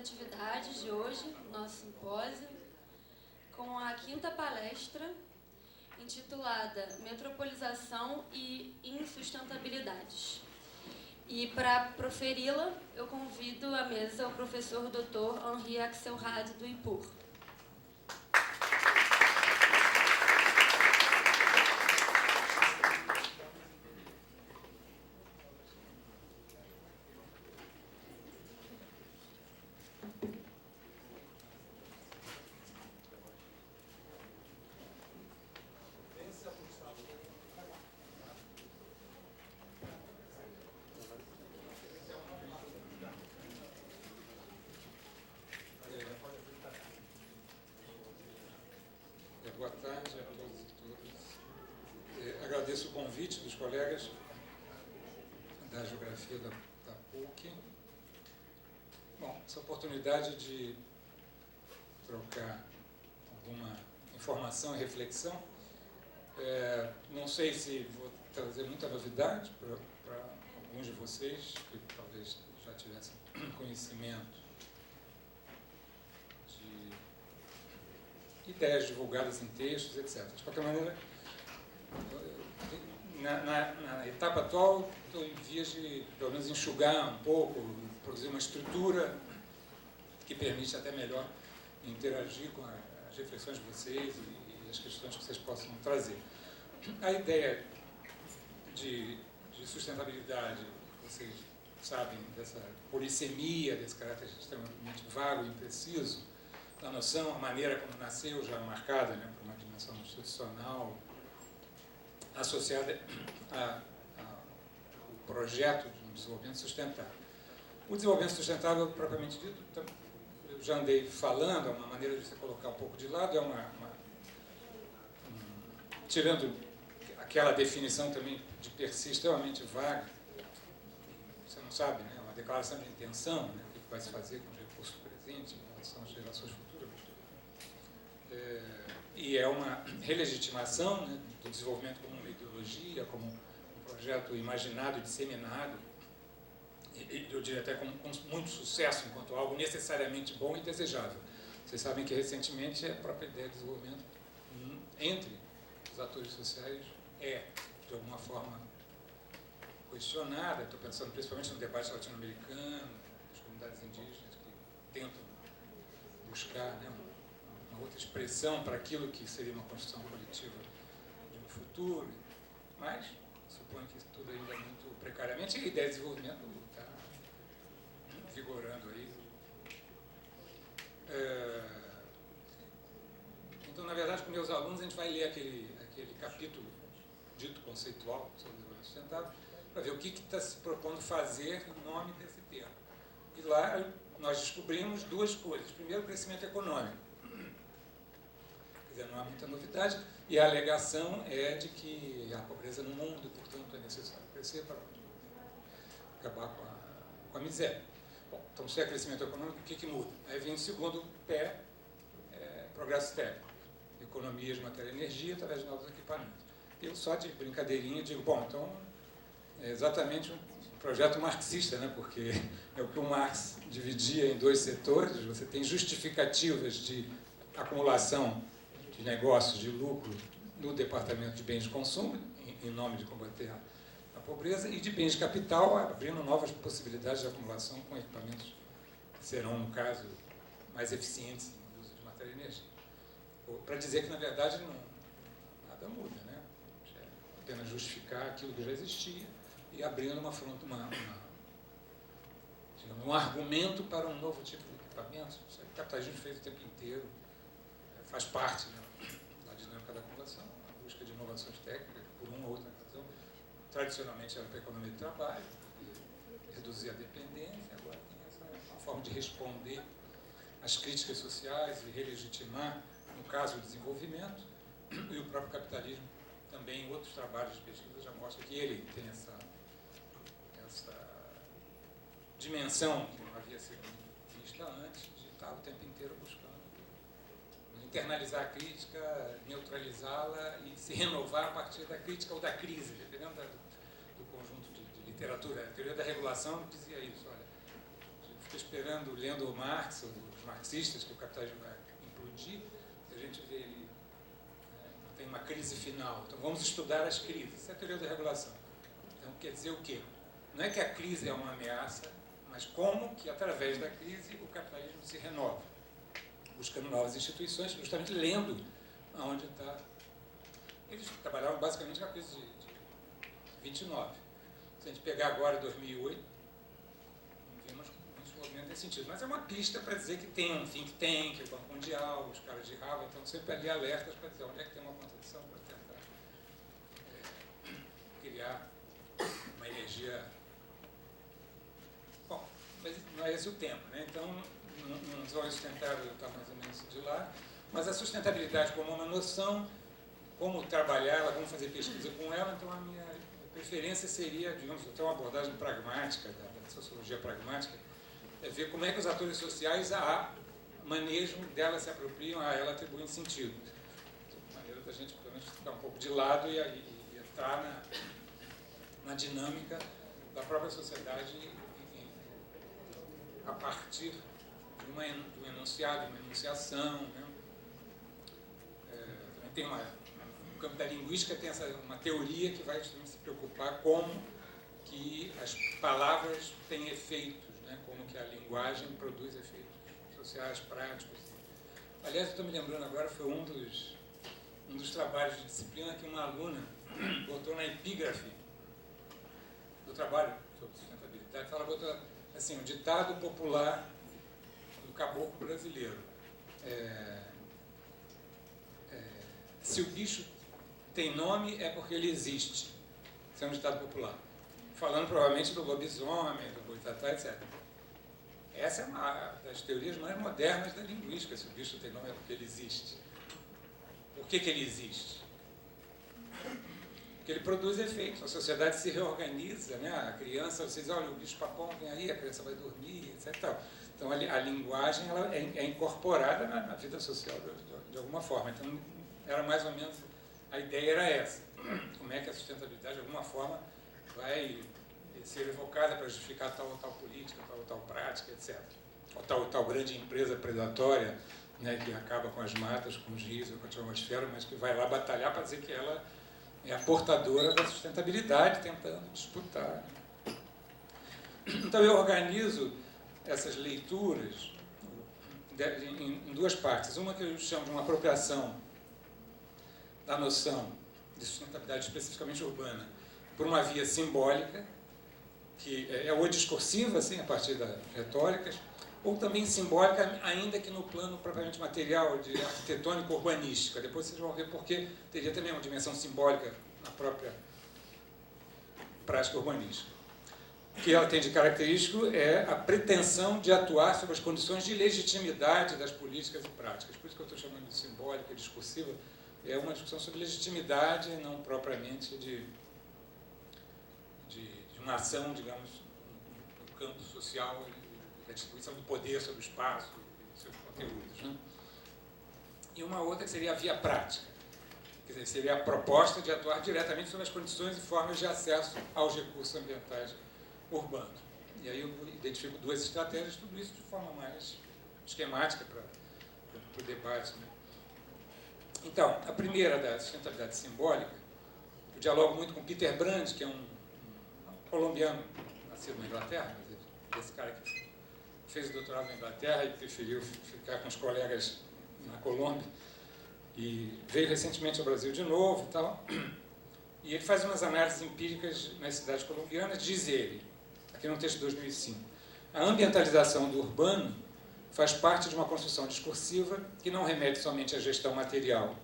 atividades de hoje, nosso simpósio, com a quinta palestra, intitulada Metropolização e Insustentabilidades. E para proferi-la, eu convido à mesa o professor Dr. Henri Axelrad, do IPUR. Boa tarde a todos e todas. Agradeço o convite dos colegas da Geografia da PUC. Bom, essa oportunidade de trocar alguma informação e reflexão. Não sei se vou trazer muita novidade para alguns de vocês, que talvez já tivessem conhecimento ideias divulgadas em textos, etc. De qualquer maneira, na etapa atual, estou em vias de, pelo menos, enxugar um pouco, produzir uma estrutura que permite até melhor interagir com as reflexões de vocês e as questões que vocês possam trazer. A ideia de sustentabilidade, vocês sabem, dessa polissemia, desse caráter extremamente vago e impreciso, a noção, a maneira como nasceu, já marcada, né, por uma dimensão institucional associada ao projeto de um desenvolvimento sustentável. O desenvolvimento sustentável, propriamente dito, eu já andei falando, é uma maneira de você colocar um pouco de lado, tirando aquela definição também de per si extremamente vaga, você não sabe, né, uma declaração de intenção, né, o que vai se fazer com os recursos presentes em relação às gerações futuras. E é uma relegitimação, né, do desenvolvimento como uma ideologia, como um projeto imaginado e disseminado, e eu diria até com muito sucesso, enquanto algo necessariamente bom e desejável. Vocês sabem que, recentemente, a própria ideia de desenvolvimento entre os atores sociais de alguma forma, questionada. Estou pensando principalmente no debate latino-americano, das comunidades indígenas que tentam buscar, né, uma outra expressão para aquilo que seria uma construção coletiva de um futuro, mas suponho que tudo ainda é muito precariamente, e a ideia de desenvolvimento está vigorando aí. Então, na verdade, com meus alunos, a gente vai ler aquele capítulo dito conceitual sobre o desenvolvimento sustentável, para ver o que está se propondo fazer em nome desse termo. E lá nós descobrimos duas coisas. Primeiro, o crescimento econômico. Quer dizer, não há muita novidade, e a alegação é de que há pobreza no mundo, portanto é necessário crescer para acabar com a miséria. Bom, então, se é crescimento econômico, o que muda? Aí vem o segundo pé, progresso técnico, economias, matéria e energia, através de novos equipamentos. Eu, só de brincadeirinha, digo, bom, então é exatamente um projeto marxista, né? Porque é o que o Marx dividia em dois setores. Você tem justificativas de acumulação de negócios, de lucro, no departamento de bens de consumo, em nome de combater a pobreza, e de bens de capital, abrindo novas possibilidades de acumulação com equipamentos que serão, no caso, mais eficientes no uso de matéria e energia. Para dizer que, na verdade, nada muda, né? É apenas justificar aquilo que já existia e abrindo digamos, um argumento para um novo tipo de equipamento. Isso é o que o capitalismo fez o tempo inteiro, faz parte, né, da dinâmica da acumulação, a busca de inovações técnicas, por uma ou outra razão. Tradicionalmente era para a economia de trabalho, reduzir a dependência, agora tem essa forma de responder às críticas sociais e relegitimar, no caso, o desenvolvimento, e o próprio capitalismo também, em outros trabalhos de pesquisa, já mostra que ele tem essa dimensão que não havia sido vista antes, de estar o tempo inteiro buscando internalizar a crítica, neutralizá-la e se renovar a partir da crítica ou da crise, dependendo do conjunto de literatura. A teoria da regulação dizia isso, olha, Estou esperando, lendo o Marx, os marxistas, que o capitalismo vai implodir, a gente vê ele, tem uma crise final. Então vamos estudar as crises. Essa é a teoria da regulação. Então quer dizer o quê? Não é que a crise é uma ameaça, mas como que, através da crise, o capitalismo se renova, buscando novas instituições, justamente lendo aonde está. Eles trabalhavam basicamente com a crise de 29. Se a gente pegar agora 2008, não vimos muitos movimentos nesse sentido. Mas é uma pista para dizer que tem um think tank, o Banco Mundial, os caras de Harvard, então sempre ali alertas para dizer onde é que tem uma contradição para tentar criar uma energia. Bom, mas não é esse o tema, né? Então, no desenvolvimento sustentável está mais ou menos de lá, mas a sustentabilidade como uma noção, como trabalhar ela, como fazer pesquisa com ela, então a minha preferência seria, digamos, até uma abordagem pragmática, da sociologia pragmática, é ver como é que os atores sociais manejam dela, se apropriam, a ela atribuem sentido. De maneira da gente, pelo menos, ficar um pouco de lado e entrar na dinâmica da própria sociedade a partir de um enunciado, de uma enunciação. Né? Tem o campo da linguística tem uma teoria que vai justamente se preocupar como que as palavras têm efeitos, né? Como que a linguagem produz efeitos sociais, práticos. Aliás, eu estou me lembrando agora, foi um dos trabalhos de disciplina que uma aluna botou na epígrafe do trabalho sobre sustentabilidade. Ela botou assim, um ditado popular do caboclo brasileiro. Se o bicho tem nome, é porque ele existe. Isso é um ditado popular. Falando provavelmente do lobisomem, do boitatá, etc. Essa é uma das teorias mais modernas da linguística. Se o bicho tem nome, é porque ele existe. Por que ele existe? Porque ele produz efeitos. A sociedade se reorganiza, né? A criança, vocês olham, o bicho-papão vem aí, a criança vai dormir, etc. Então, a linguagem ela é incorporada na vida social de alguma forma. Então, era mais ou menos, a ideia era essa. Como é que a sustentabilidade, de alguma forma, vai ser evocada para justificar tal ou tal política, tal ou tal prática, etc. Ou tal ou tal grande empresa predatória, né, que acaba com as matas, com os rios, com a atmosfera, mas que vai lá batalhar para dizer que ela é a portadora da sustentabilidade, tentando disputar. Então, eu organizo essas leituras em duas partes. Uma que eu chamo de uma apropriação da noção de sustentabilidade especificamente urbana por uma via simbólica, que é ou discursiva, assim, a partir das retóricas, ou também simbólica, ainda que no plano propriamente material, de arquitetônico urbanística. Depois vocês vão ver porque teria também uma dimensão simbólica na própria prática urbanística. O que ela tem de característico é a pretensão de atuar sobre as condições de legitimidade das políticas e práticas. Por isso que eu estou chamando de simbólica e discursiva. É uma discussão sobre legitimidade, não propriamente de uma ação, digamos, no campo social, da distribuição do poder sobre o espaço e seus conteúdos. Né? E uma outra que seria a via prática. Quer dizer, seria a proposta de atuar diretamente sobre as condições e formas de acesso aos recursos ambientais urbanos. E aí eu identifico duas estratégias, tudo isso de forma mais esquemática para o debate. Né? Então, a primeira da sustentabilidade simbólica, eu dialogo muito com Peter Brandt, que é um colombiano, nascido na Inglaterra, mas esse cara que fez o doutorado na Inglaterra e preferiu ficar com os colegas na Colômbia, e veio recentemente ao Brasil de novo e tal, e ele faz umas análises empíricas nas cidades colombianas. Diz ele, aqui num texto de 2005, a ambientalização do urbano faz parte de uma construção discursiva que não remete somente à gestão material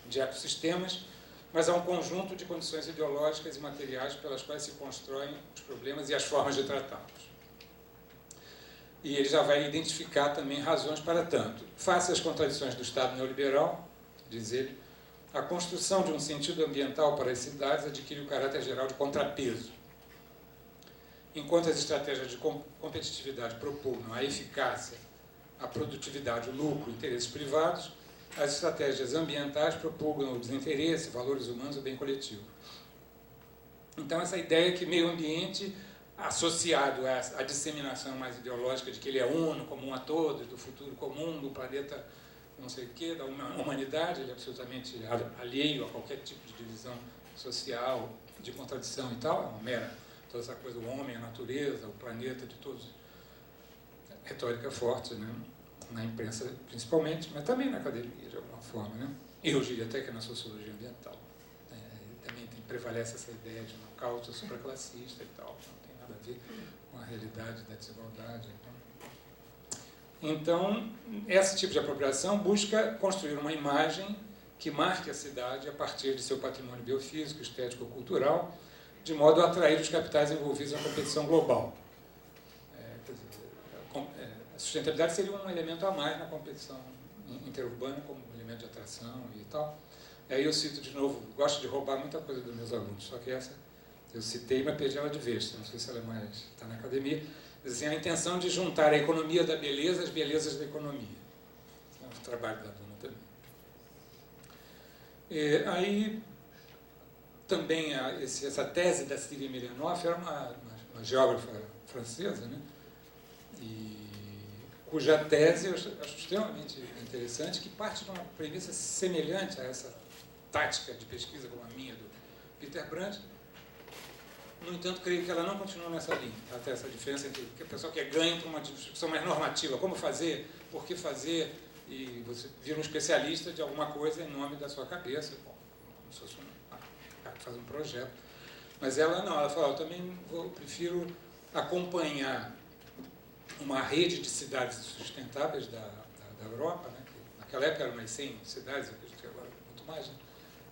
de ecossistemas, mas a um conjunto de condições ideológicas e materiais pelas quais se constroem os problemas e as formas de tratá-los. E ele já vai identificar também razões para tanto. Face às contradições do Estado neoliberal, diz ele, a construção de um sentido ambiental para as cidades adquire o caráter geral de contrapeso. Enquanto as estratégias de competitividade propugnam a eficácia, a produtividade, o lucro, interesses privados, as estratégias ambientais propugnam o desinteresse, valores humanos e o bem coletivo. Então, essa ideia que meio ambiente associado à disseminação mais ideológica de que ele é uno, comum a todos, do futuro comum, do planeta não sei o quê, da humanidade, ele é absolutamente alheio a qualquer tipo de divisão social, de contradição e tal, é uma mera, toda essa coisa, o homem, a natureza, o planeta, de todos. Retórica forte, né? Na imprensa principalmente, mas também na academia, de alguma forma, né? E eu diria até que na sociologia ambiental. Também prevalece essa ideia de uma causa supraclassista e tal, não tem nada a ver com a realidade da desigualdade. Então, esse tipo de apropriação busca construir uma imagem que marque a cidade a partir de seu patrimônio biofísico, estético, cultural, de modo a atrair os capitais envolvidos na competição global. A sustentabilidade seria um elemento a mais na competição interurbana, como elemento de atração e tal. E aí eu cito de novo, gosto de roubar muita coisa dos meus alunos, só que essa eu citei, mas perdi ela de vez, não sei se ela é mais está na academia. Assim, a intenção de juntar a economia da beleza às belezas da economia. É o trabalho da Duna também. Aí, também, essa tese da Sylvie Emelianoff era uma geógrafa francesa, né? Cuja tese eu acho extremamente interessante, que parte de uma premissa semelhante a essa tática de pesquisa como a minha, do Peter Brandt. No entanto, creio que ela não continua nessa linha. Ela tem essa diferença entre que a pessoa quer ganho para uma discussão mais normativa, como fazer, por que fazer, e você vira um especialista de alguma coisa em nome da sua cabeça, como se fosse fazer um projeto. Mas ela não, ela fala, eu também prefiro acompanhar uma rede de cidades sustentáveis da Europa, né, que naquela época eram umas 100 cidades, eu acredito que agora muito mais, né?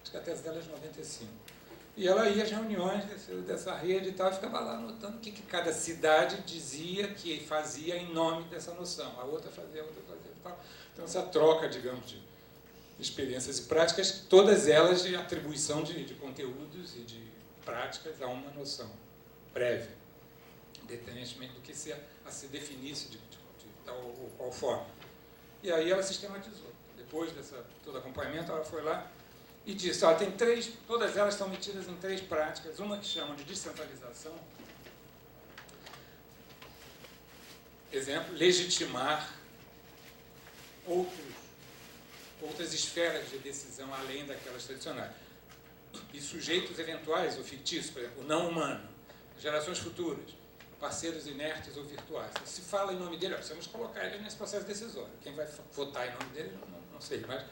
Acho que a tese dela é de 95. E ela ia às reuniões dessa rede e tal, e ficava lá anotando o que cada cidade dizia que fazia em nome dessa noção. A outra fazia e tal. Então, essa troca, digamos, de experiências e práticas, todas elas de atribuição de conteúdos e de práticas a uma noção prévia, independentemente do que a se definisse de tal ou qual forma. E aí ela sistematizou. Depois dessa todo acompanhamento, ela foi lá e disse, olha, tem todas elas estão metidas em 3 práticas, uma que chamam de descentralização, exemplo, legitimar outras esferas de decisão além daquelas tradicionais, e sujeitos eventuais ou fictícios, por exemplo, o não humano, gerações futuras, parceiros inertes ou virtuais. Se fala em nome dele, precisamos colocar ele nesse processo decisório. Quem vai votar em nome dele, não sei, mas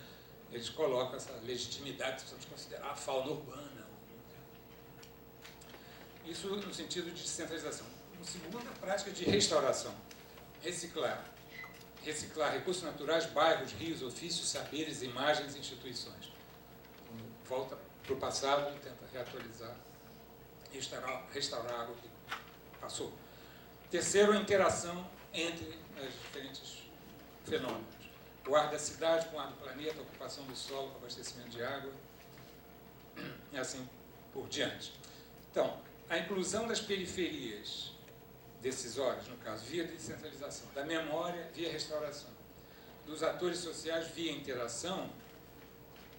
eles colocam essa legitimidade, precisamos considerar a fauna urbana. Isso no sentido de descentralização. Uma segunda prática de restauração. Reciclar. Reciclar recursos naturais, bairros, rios, ofícios, saberes, imagens e instituições. Volta para o passado e tenta reatualizar, restaurar algo que passou. Terceiro, a interação entre os diferentes fenômenos. O ar da cidade com o ar do planeta, a ocupação do solo, o abastecimento de água, e assim por diante. Então, a inclusão das periferias decisórias, no caso, via descentralização, da memória via restauração, dos atores sociais via interação,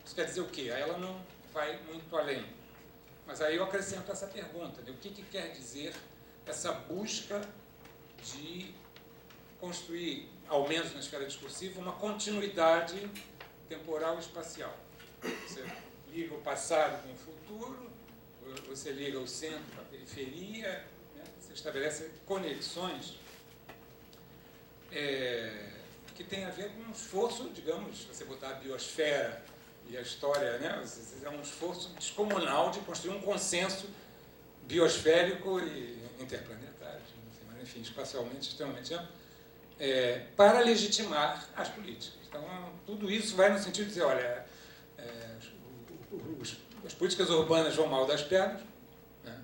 isso quer dizer o quê? Aí ela não vai muito além. Mas aí eu acrescento essa pergunta, né? O que quer dizer essa busca de construir, ao menos na esfera discursiva, uma continuidade temporal e espacial. Você liga o passado com o futuro, você liga o centro com a periferia, né? Você estabelece conexões que tem a ver com um esforço, digamos, você botar a biosfera e a história, né? É um esforço descomunal de construir um consenso biosférico e interplanetário, enfim, espacialmente extremamente amplo, para legitimar as políticas. Então, tudo isso vai no sentido de dizer, olha, as políticas urbanas vão mal das pernas, né?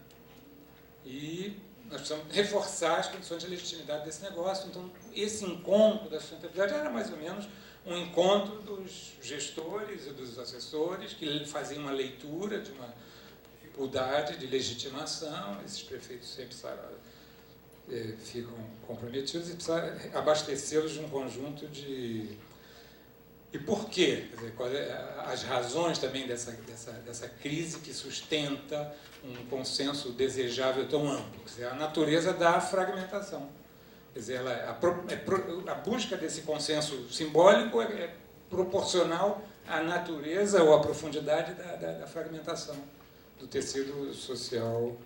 E nós precisamos reforçar as condições de legitimidade desse negócio. Então, esse encontro da sustentabilidade era mais ou menos um encontro dos gestores e dos assessores que faziam uma leitura de uma dificuldade de legitimação. Esses prefeitos sempre ficam comprometidos e precisa abastecê-los de um conjunto de E por quê? Quer dizer, quais as razões também dessa crise que sustenta um consenso desejável tão amplo? Quer dizer, a natureza da fragmentação. Quer dizer, a busca desse consenso simbólico é proporcional à natureza ou à profundidade da fragmentação do tecido social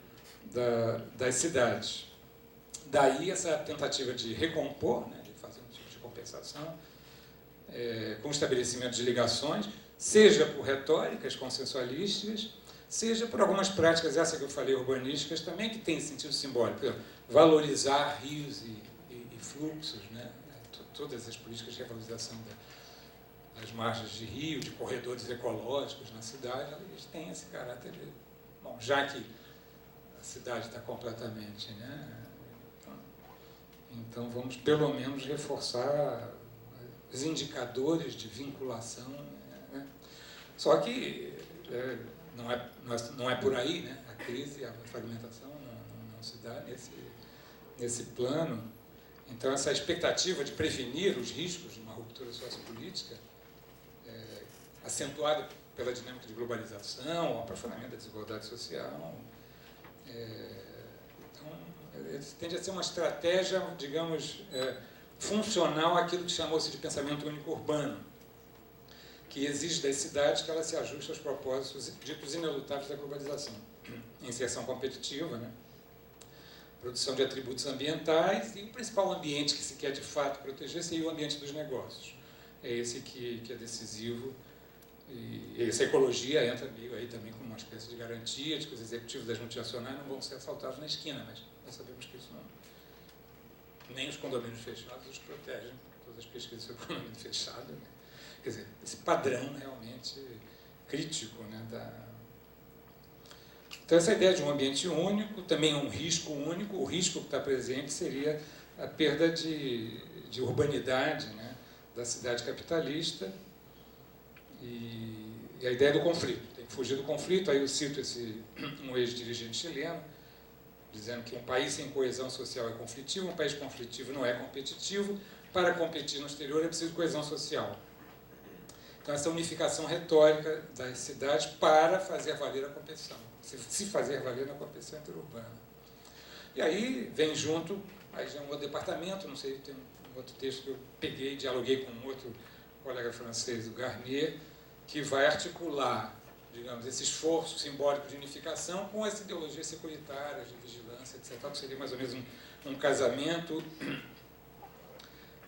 das cidades. Daí essa tentativa de recompor, né, de fazer um tipo de compensação, com o estabelecimento de ligações, seja por retóricas consensualísticas, seja por algumas práticas, essa que eu falei, urbanísticas, também, que têm sentido simbólico. Por exemplo, valorizar rios e fluxos, né? Todas as políticas de revalorização das margens de rio, de corredores ecológicos na cidade, eles têm esse caráter de... Bom, já que a cidade está completamente... Né? Então, vamos pelo menos reforçar os indicadores de vinculação. Né? Só que não é por aí, né? A crise, a fragmentação não se dá nesse plano. Então, essa expectativa de prevenir os riscos de uma ruptura sociopolítica, acentuada pela dinâmica de globalização, o aprofundamento da desigualdade social, então, tende a ser uma estratégia, digamos, funcional àquilo que chamou-se de pensamento único urbano, que exige das cidades que elas se ajustem aos propósitos ditos inelutáveis da globalização. Inserção competitiva, né? Produção de atributos ambientais e o principal ambiente que se quer de fato proteger seria o ambiente dos negócios. É esse que é decisivo e essa ecologia entra meio aí também como uma espécie de garantia de que os executivos das multinacionais não vão ser assaltados na esquina, mas nós sabemos que isso não... Nem os condomínios fechados os protegem, todas as pesquisas sobre condomínio fechado. Né? Quer dizer, esse padrão realmente crítico, né, Então, essa ideia de um ambiente único, também um risco único, o risco que está presente seria a perda de urbanidade, né, da cidade capitalista e a ideia do conflito. Tem que fugir do conflito, aí eu cito um ex-dirigente chileno, dizendo que um país sem coesão social é conflitivo, um país conflitivo não é competitivo, para competir no exterior é preciso coesão social. Então, essa unificação retórica das cidades para fazer valer a competição. Se fazer valer na competição interurbana. E aí vem junto, aí já um outro departamento, não sei, tem um outro texto que eu peguei, dialoguei com um outro colega francês, o Garnier, que vai articular, digamos, esse esforço simbólico de unificação com essa ideologia securitária, de vigilância, etc., que seria mais ou menos um casamento.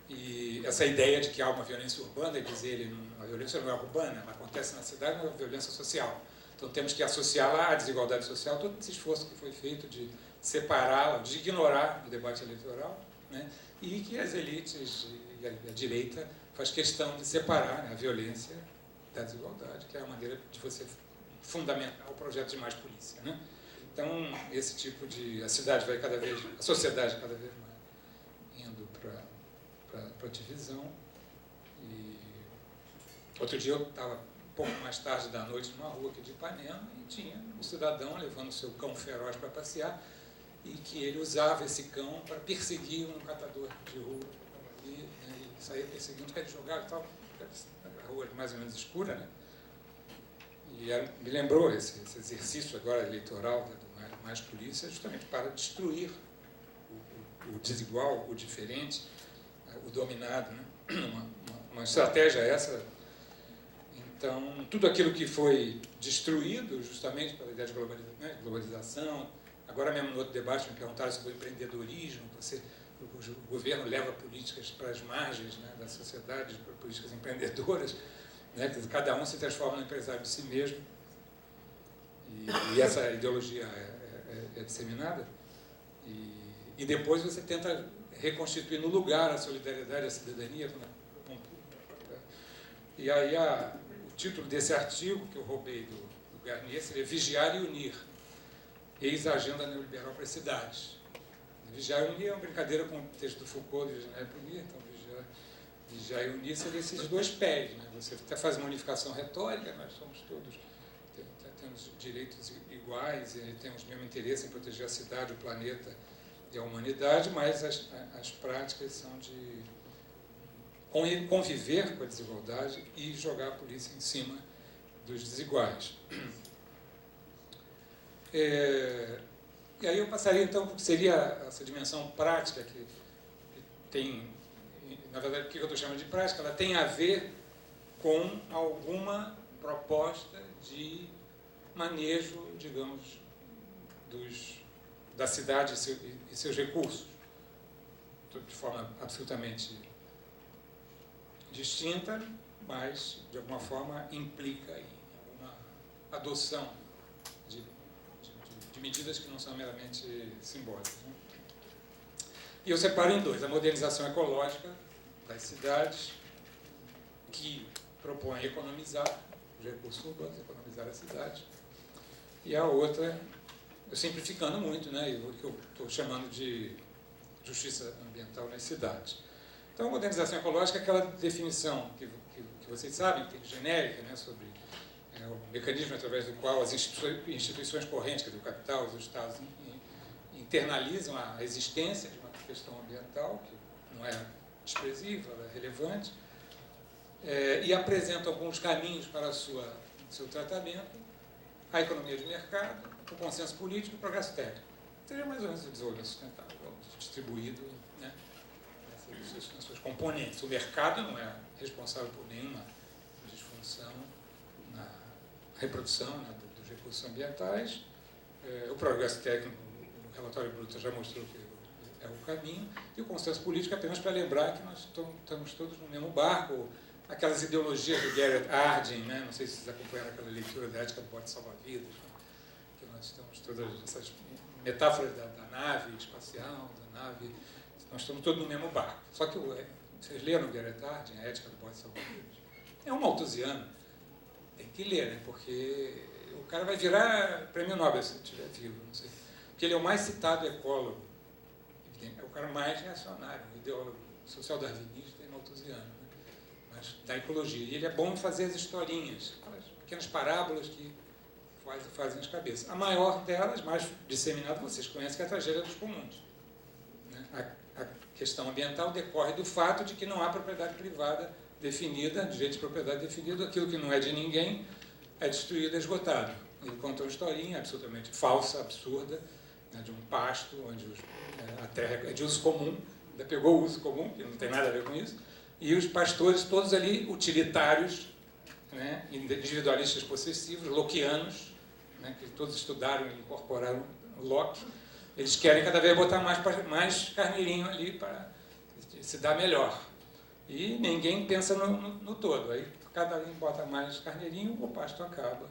E essa ideia de que há uma violência urbana, ele diz ele, a violência não é urbana, ela acontece na cidade, não é uma violência social. Então, temos que associá-la à desigualdade social, todo esse esforço que foi feito de separá-la, de ignorar o debate eleitoral, né? E que as elites e a direita faz questão de separar, né, a violência da desigualdade, que é a maneira de você fundamentar o projeto de mais polícia. Né? Então, esse tipo de... A sociedade cada vez mais indo para a divisão. E outro dia eu estava um pouco mais tarde da noite numa rua aqui de Ipanema e tinha um cidadão levando o seu cão feroz para passear e que ele usava esse cão para perseguir um catador de rua e, né, e saía perseguindo, ele jogava e tal, a rua mais ou menos escura, né? E me lembrou esse exercício agora eleitoral do mais polícia, justamente para destruir o desigual, o diferente, o dominado, né? Uma estratégia essa. Então, tudo aquilo que foi destruído justamente pela ideia de globalização, agora mesmo no outro debate me perguntaram sobre o empreendedorismo, o governo leva políticas para as margens, né, da sociedade, políticas empreendedoras, né, que cada um se transforma no empresário de si mesmo, e essa ideologia é disseminada, e depois você tenta reconstituir no lugar a solidariedade, a cidadania. E aí o título desse artigo, que eu roubei do Garnier, seria Vigiar e Unir, eis a agenda neoliberal para as cidades. Vigiar e unir é uma brincadeira com o texto do Foucault, de Vigiar e unir, então vigiar e unir seria esses dois pés. Né? Você até faz uma unificação retórica, nós somos todos, temos direitos iguais, temos o mesmo interesse em proteger a cidade, o planeta e a humanidade, mas as práticas são de conviver com a desigualdade e jogar a polícia em cima dos desiguais. E aí eu passaria, então, o que seria essa dimensão prática que tem, na verdade, o que eu estou chamando de prática, ela tem a ver com alguma proposta de manejo, digamos, da cidade e seus recursos, de forma absolutamente distinta, mas, de alguma forma, implica em alguma adoção de medidas que não são meramente simbólicas, né? E eu separo em dois: a modernização ecológica das cidades, que propõe economizar os recursos urbanos, economizar a cidade, e a outra, eu simplificando muito, né, o que eu estou chamando de justiça ambiental nas cidades. Então, a modernização ecológica é aquela definição que vocês sabem, que é genérica, né, sobre o mecanismo através do qual as instituições correntes, do capital, os Estados, internalizam a existência de uma questão ambiental, que não é desprezível, ela é relevante, e apresentam alguns caminhos para o seu tratamento: a economia de mercado, o consenso político e o progresso técnico. Seria mais ou menos o desenvolvimento sustentável, distribuído, né, nas suas componentes. O mercado não é responsável por nenhuma disfunção na reprodução, né, dos recursos ambientais. O progresso técnico, o relatório Bruta já mostrou que é o caminho, e o consenso político apenas para lembrar que nós estamos todos no mesmo barco. Aquelas ideologias do Garrett Hardin, né, não sei se vocês acompanharam aquela leitura da Ética do Bote Salva-Vidas, né, que nós estamos todas essas metáforas da nave espacial, da nave, nós estamos todos no mesmo barco. Só que vocês leram o Garrett Hardin, a Ética do Bote Salva-Vidas? É um malthusiano. Tem que ler, né? Porque o cara vai virar prêmio Nobel se estiver vivo, não sei. Porque ele é o mais citado ecólogo. É o cara mais reacionário, ideólogo social-darwinista e malthusiano, né? Mas da ecologia. E ele é bom em fazer as historinhas, aquelas pequenas parábolas que fazem as cabeças. A maior delas, mais disseminada, vocês conhecem, que é a tragédia dos comuns, né? A questão ambiental decorre do fato de que não há propriedade privada definida, direito de propriedade definido, aquilo que não é de ninguém é destruído, é esgotado. Ele conta uma historinha absolutamente falsa, absurda, né, de um pasto onde a terra é de uso comum, ainda pegou o uso comum, que não tem nada a ver com isso, e os pastores todos ali utilitários, né, individualistas possessivos, lockeanos, né, que todos estudaram e incorporaram Locke. Eles querem cada vez botar mais carneirinho ali para se dar melhor. E ninguém pensa no todo. Aí cada um bota mais carneirinho, o pasto acaba,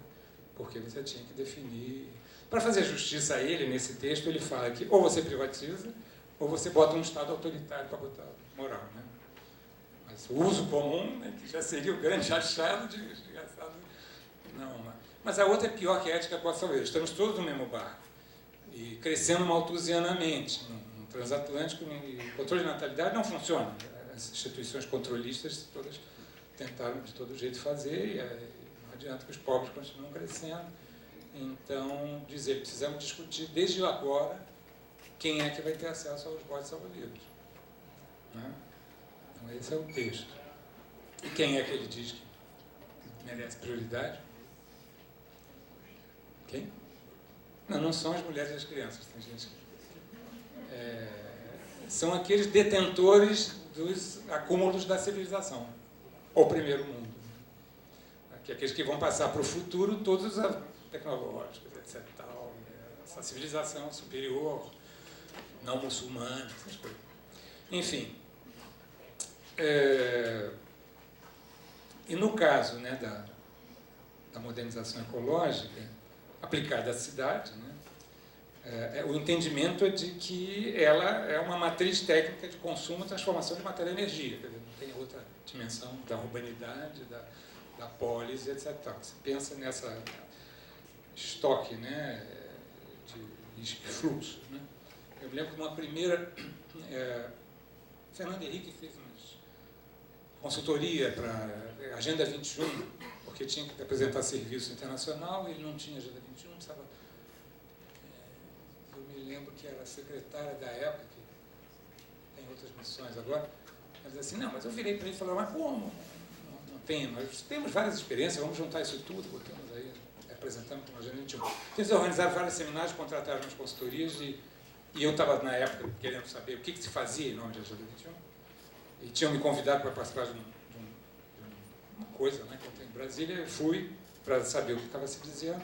porque você tinha que definir. Para fazer justiça a ele, nesse texto, ele fala que ou você privatiza, ou você bota um Estado autoritário para botar moral, né? Mas o uso comum, né, que já seria o grande achado de desgraçado, não. Mas a outra é pior que a ética pós-salveira. Estamos todos no mesmo barco. E crescendo malthusianamente. No transatlântico, o controle de natalidade não funciona. As instituições controlistas todas tentaram de todo jeito fazer, e não adianta que os pobres continuam crescendo. Então, precisamos discutir desde agora quem é que vai ter acesso aos botes salva-vidas, né? Então, esse é o texto. E quem é que ele diz que merece prioridade? Quem? Não são as mulheres e as crianças, tem gente que... são aqueles detentores dos acúmulos da civilização, ou primeiro mundo, que aqueles que vão passar para o futuro todos os tecnológicos, etc. Tal, essa civilização superior, não muçulmana, essas coisas. Enfim. E no caso, né, da modernização ecológica aplicada à cidade, né, o entendimento é de que ela é uma matriz técnica de consumo e transformação de matéria e energia. Quer dizer, não tem outra dimensão da urbanidade, da polis, etc. Você pensa nessa estoque, né, de fluxo, né? Eu me lembro de uma primeira... Fernando Henrique fez uma consultoria para Agenda 21, porque tinha que apresentar serviço internacional, ele não tinha Agenda 21, não precisava... eu me lembro que era a secretária da época, que tem outras missões agora, Ele disse assim, não, mas eu virei para ele e falei, mas como? Não tem, nós temos várias experiências, vamos juntar isso tudo, botamos aí, apresentamos para o Agenda 21. Então, eles organizaram vários seminários, contrataram umas consultorias e eu estava, na época, querendo saber o que se fazia em nome de Agenda 21. E tinham me convidado para participar de uma coisa, né, que eu tenho em Brasília. Eu fui para saber o que estava se dizendo.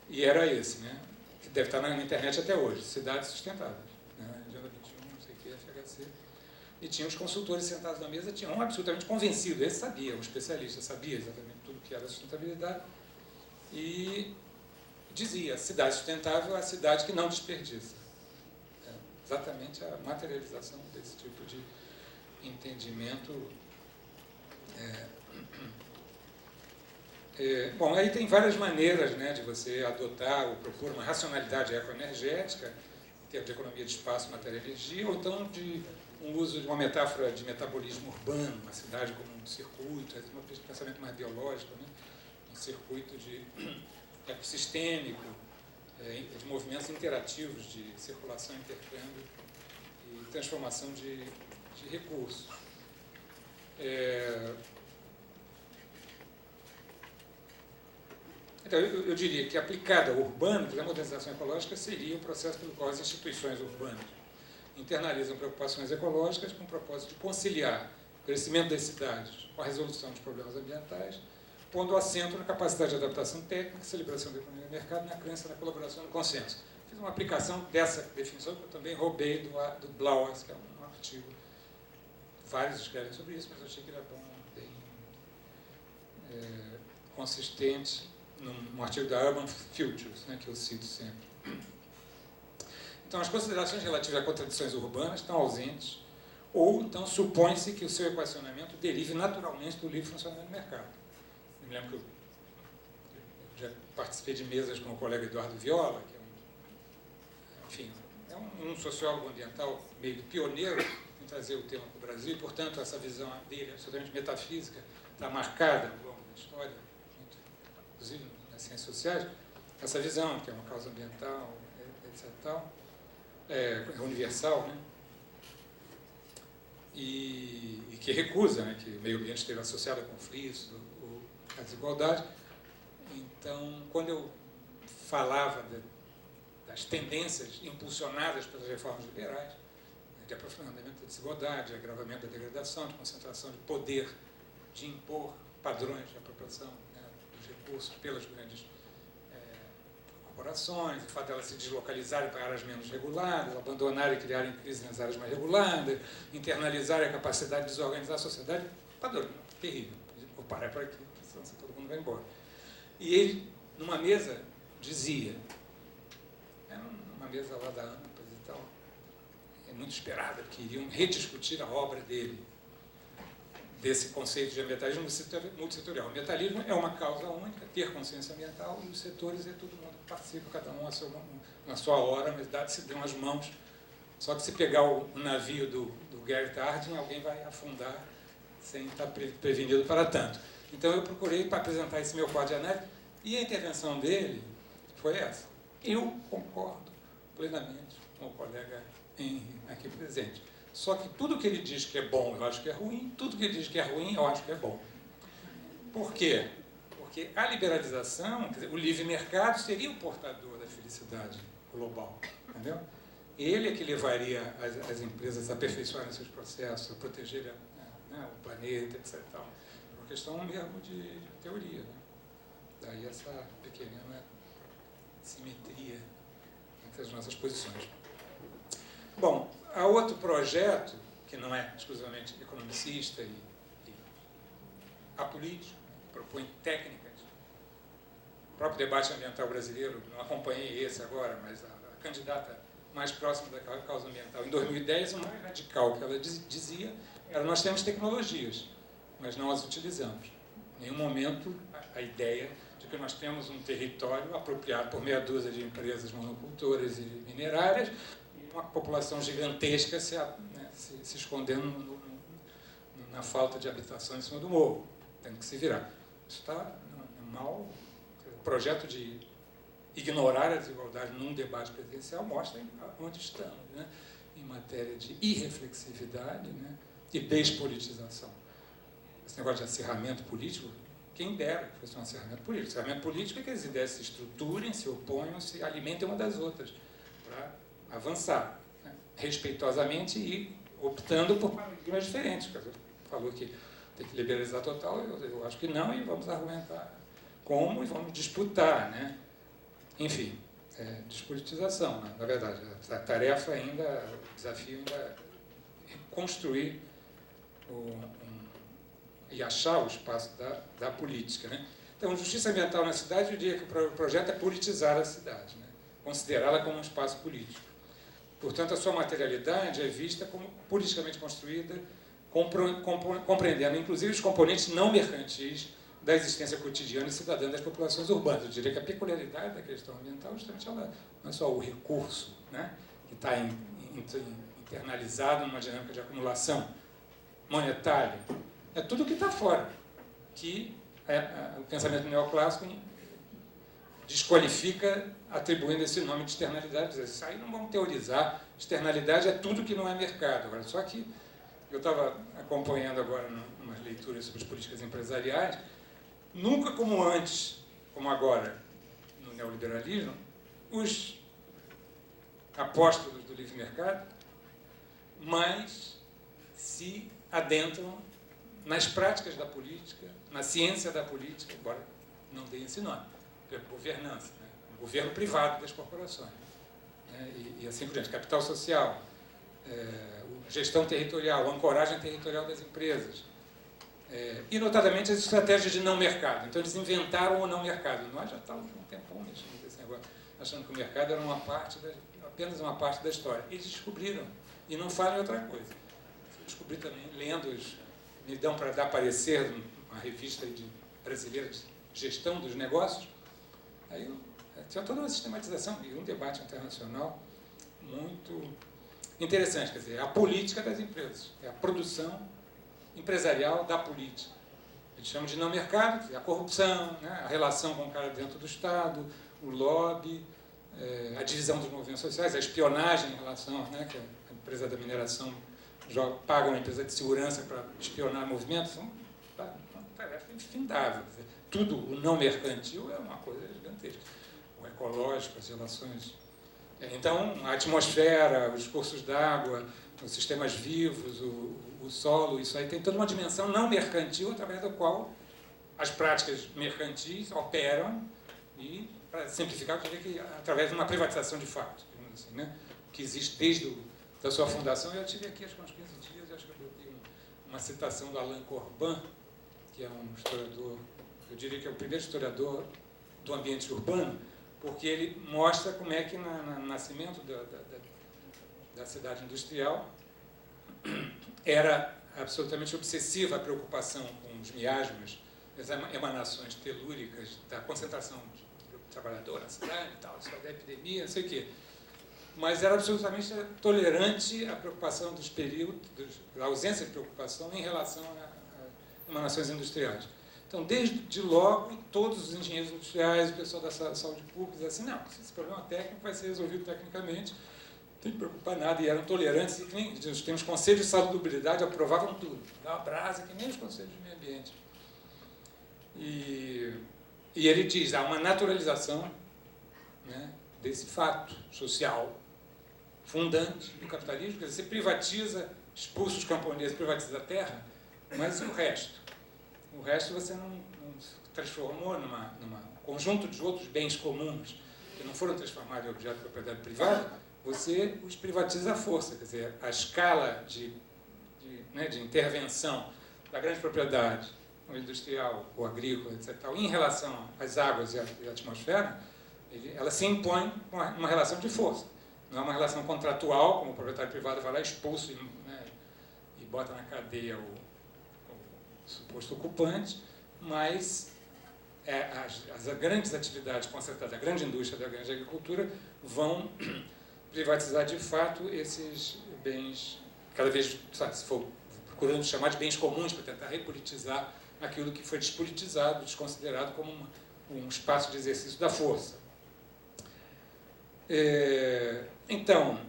E era esse, né, que deve estar na internet até hoje, Cidades Sustentáveis. Né, Agenda 21, não sei o que, FHC. E tinha os consultores sentados na mesa, tinha um absolutamente convencido, esse sabia, um especialista, sabia exatamente tudo que era sustentabilidade. E dizia, cidade sustentável é a cidade que não desperdiça. É exatamente a materialização desse tipo de entendimento. Bom, aí tem várias maneiras, né, de você adotar ou propor uma racionalidade ecoenergética, em termos de economia de espaço, matéria e energia, ou então de um uso de uma metáfora de metabolismo urbano, uma cidade como um circuito, um pensamento mais biológico, né, um circuito ecossistêmico, de movimentos interativos, de circulação, intercâmbio e transformação de recursos. Então, eu diria que aplicada ao urbano, a modernização ecológica seria o processo pelo qual as instituições urbanas internalizam preocupações ecológicas com o propósito de conciliar o crescimento das cidades com a resolução dos problemas ambientais, pondo acento na capacidade de adaptação técnica, celebração da economia do mercado, na crença na colaboração e no consenso. Fiz uma aplicação dessa definição que eu também roubei do Blauers, que é um artigo. Vários escrevem sobre isso, mas eu achei que era bom, bem consistente, num artigo da Urban Futures, né, que eu cito sempre. Então, as considerações relativas a contradições urbanas estão ausentes, ou então supõe-se que o seu equacionamento derive naturalmente do livre funcionamento do mercado. Eu me lembro que eu já participei de mesas com o colega Eduardo Viola, que é um sociólogo ambiental meio pioneiro em trazer o tema para o Brasil, e, portanto, essa visão dele, absolutamente metafísica, está marcada ao longo da história, inclusive nas ciências sociais, essa visão, que é uma causa ambiental, etc. É universal, né? E que recusa, né, que o meio ambiente esteja associado a conflitos, a desigualdade. Então, quando eu falava das tendências impulsionadas pelas reformas liberais, de aprofundamento da desigualdade, de agravamento da degradação, de concentração de poder, de impor padrões de apropriação, né, dos recursos pelas grandes corporações, o fato de elas se deslocalizarem para áreas menos reguladas, abandonarem e criarem crise nas áreas mais reguladas, internalizarem a capacidade de desorganizar a sociedade, padrão, terrível. Vou parar por aqui, senão todo mundo vai embora. E ele, numa mesa, dizia, era uma mesa lá da AMPAS e tal, muito esperada, porque iriam rediscutir a obra dele, desse conceito de ambientalismo multissetorial. O ambientalismo é uma causa única, ter consciência ambiental, e os setores é todo mundo que participa, cada um na sua hora, mas se dão as mãos. Só que se pegar o navio do Garrett Hardin, alguém vai afundar sem estar prevenido para tanto. Então eu procurei para apresentar esse meu quadro de análise, e a intervenção dele foi essa. Eu concordo plenamente com o colega Henry aqui presente. Só que tudo que ele diz que é bom, eu acho que é ruim, tudo que ele diz que é ruim, eu acho que é bom. Por quê? Porque a liberalização, quer dizer, o livre mercado seria o portador da felicidade global, entendeu? Ele é que levaria as empresas a aperfeiçoarem seus processos, a protegerem, né, o planeta, etc. É uma questão mesmo de teoria, né? Daí essa pequena simetria entre as nossas posições. Bom, há outro projeto, que não é exclusivamente economicista e apolítico, que propõe técnicas. O próprio debate ambiental brasileiro, não acompanhei esse agora, mas a candidata mais próxima da causa ambiental, em 2010, o mais radical que ela dizia era: nós temos tecnologias, mas não as utilizamos. Em nenhum momento a ideia de que nós temos um território apropriado por meia dúzia de empresas monocultoras e minerárias, uma população gigantesca se escondendo na falta de habitação em cima do morro, tendo que se virar. Isso está mal. O projeto de ignorar a desigualdade num debate presidencial mostra onde estamos, né? Em matéria de irreflexividade, né? e despolitização. Esse negócio de acirramento político, quem dera que fosse um acirramento político. Acirramento político é que as ideias se estruturem, se oponham, se alimentem uma das outras, para avançar, né, respeitosamente e optando por paradigmas diferentes. Você falou que tem que liberalizar total, eu acho que não, e vamos argumentar como e vamos disputar, né? Enfim, despolitização, né? Na verdade. A tarefa ainda, o desafio ainda é construir e achar o espaço da política, né? Então, justiça ambiental na cidade, eu diria que o projeto é politizar a cidade, né? Considerá-la como um espaço político. Portanto, a sua materialidade é vista como politicamente construída, compreendendo, inclusive, os componentes não mercantis da existência cotidiana e cidadã das populações urbanas. Eu diria que a peculiaridade da questão ambiental, justamente, ela não é só o recurso, né, que está internalizado numa dinâmica de acumulação monetária, é tudo que está fora, que o pensamento neoclássico desqualifica atribuindo esse nome de externalidade. Isso aí não vamos teorizar, externalidade é tudo que não é mercado. Agora, só que eu estava acompanhando agora umas leituras sobre as políticas empresariais, nunca como antes, como agora, no neoliberalismo, os apóstolos do livre mercado, mas se adentram nas práticas da política, na ciência da política, embora não dê esse nome, que é governança, né? O governo privado das corporações, né? E assim por diante, capital social, gestão territorial, ancoragem territorial das empresas, e notadamente as estratégias de não mercado. Então eles inventaram o não mercado. Nós já estávamos um tempão mexendo nesse negócio, achando que o mercado era apenas uma parte da história. Eles descobriram, e não falam em outra coisa. Eu descobri também, lendo, me dão para dar parecer uma revista brasileira de gestão dos negócios, aí tinha toda uma sistematização e um debate internacional muito interessante. Quer dizer, é a política das empresas, é a produção empresarial da política. Eles chamam de não mercado, a corrupção, né, a relação com o cara dentro do Estado, o lobby, a divisão dos movimentos sociais, a espionagem em relação, né, que a empresa da mineração paga uma empresa de segurança para espionar movimentos, uma tarefa infindável. Tudo o não mercantil é uma coisa gigantesca. O ecológico, as relações. Então, a atmosfera, os cursos d'água, os sistemas vivos, o solo, isso aí tem toda uma dimensão não mercantil através da qual as práticas mercantis operam e, para simplificar, eu diria que através de uma privatização de fato, assim, né? Que existe desde da sua fundação. Eu tive aqui, acho que uns 15 dias, acho que eu botei uma citação do Alain Corbin, que é um historiador, eu diria que é o primeiro historiador do ambiente urbano, porque ele mostra como é que no nascimento da cidade industrial era absolutamente obsessiva a preocupação com os miasmas, as emanações telúricas da concentração de trabalhador na cidade e tal, da epidemia, não sei o quê. Mas era absolutamente tolerante à preocupação dos períodos, da ausência de preocupação em relação a emanações industriais. Então, desde logo, todos os engenheiros industriais, o pessoal da saúde pública, diziam assim, não, esse problema técnico vai ser resolvido tecnicamente, não tem que preocupar nada, e eram tolerantes, e que nem os conselhos de salubridade aprovavam tudo, dava brasa, que nem os conselhos de meio ambiente. E ele diz, há uma naturalização, né, desse fato social fundante do capitalismo, quer dizer, você privatiza, expulsa os camponeses, privatiza a terra, mas e o resto? O resto você não transformou num conjunto de outros bens comuns que não foram transformados em objeto de propriedade privada, você os privatiza à força. Quer dizer, a escala de intervenção da grande propriedade, ou industrial, ou agrícola, etc., em relação às águas e à atmosfera, ela se impõe com uma relação de força. Não é uma relação contratual, como o proprietário privado vai lá, expulso e bota na cadeia o suposto ocupante, mas as grandes atividades concentradas, a grande indústria da grande agricultura, vão privatizar de fato esses bens, cada vez, se for procurando chamar de bens comuns, para tentar repolitizar aquilo que foi despolitizado, desconsiderado como um espaço de exercício da força. Então,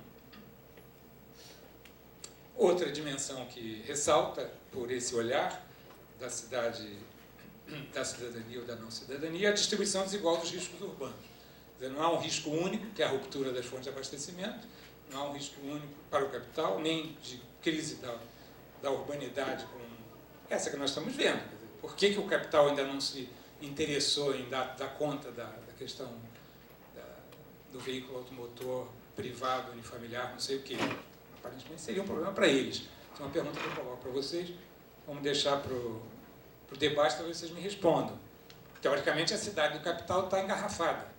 Outra dimensão que ressalta por esse olhar da cidade, da cidadania ou da não cidadania, é a distribuição desigual dos riscos urbanos. Quer dizer, não há um risco único, que é a ruptura das fontes de abastecimento, não há um risco único para o capital, nem de crise da urbanidade como essa que nós estamos vendo. Quer dizer, por que o capital ainda não se interessou em dar conta da questão do veículo automotor privado, unifamiliar, não sei o quê? Aparentemente seria um problema para eles. Essa é uma pergunta que eu coloco para vocês. Vamos deixar para o debate, talvez vocês me respondam. Teoricamente, a cidade do capital está engarrafada.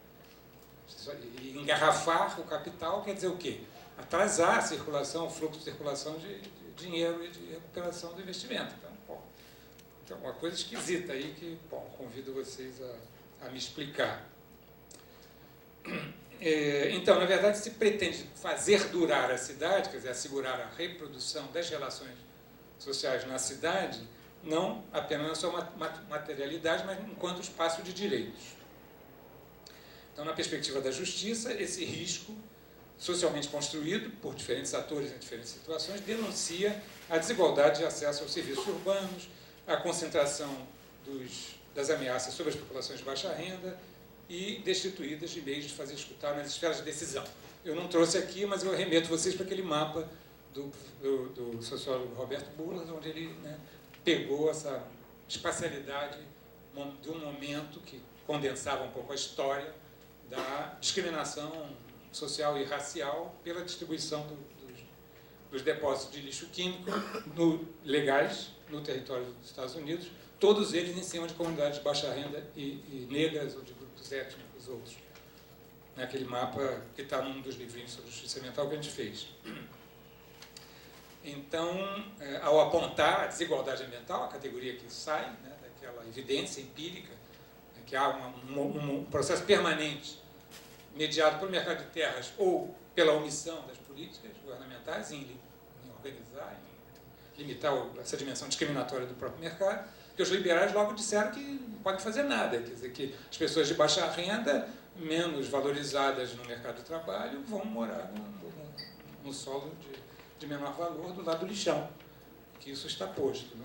E engarrafar o capital quer dizer o quê? Atrasar a circulação, o fluxo de circulação de dinheiro e de recuperação do investimento. Então, uma coisa esquisita aí que, convido vocês a me explicar. Então, na verdade, se pretende fazer durar a cidade, quer dizer, assegurar a reprodução das relações sociais na cidade, não apenas na sua materialidade, mas enquanto espaço de direitos. Então, na perspectiva da justiça, esse risco socialmente construído por diferentes atores em diferentes situações denuncia a desigualdade de acesso aos serviços urbanos, a concentração das ameaças sobre as populações de baixa renda e destituídas de meios de fazer escutar nas esferas de decisão. Eu não trouxe aqui, mas eu remeto vocês para aquele mapa do sociólogo Roberto Burlas, onde ele pegou essa espacialidade de um momento que condensava um pouco a história da discriminação social e racial pela distribuição dos depósitos de lixo químico legais no território dos Estados Unidos, todos eles em cima de comunidades de baixa renda e negras ou de grupos étnicos outros. Naquele mapa que está num dos livrinhos sobre justiça ambiental que a gente fez. Então, ao apontar a desigualdade ambiental, a categoria que sai daquela evidência empírica, que há um processo permanente mediado pelo mercado de terras ou pela omissão das políticas governamentais em organizar, em limitar essa dimensão discriminatória do próprio mercado, que os liberais logo disseram que não podem fazer nada, quer dizer, que as pessoas de baixa renda, menos valorizadas no mercado de trabalho, vão morar no solo de menor valor do lado do lixão, que isso está posto.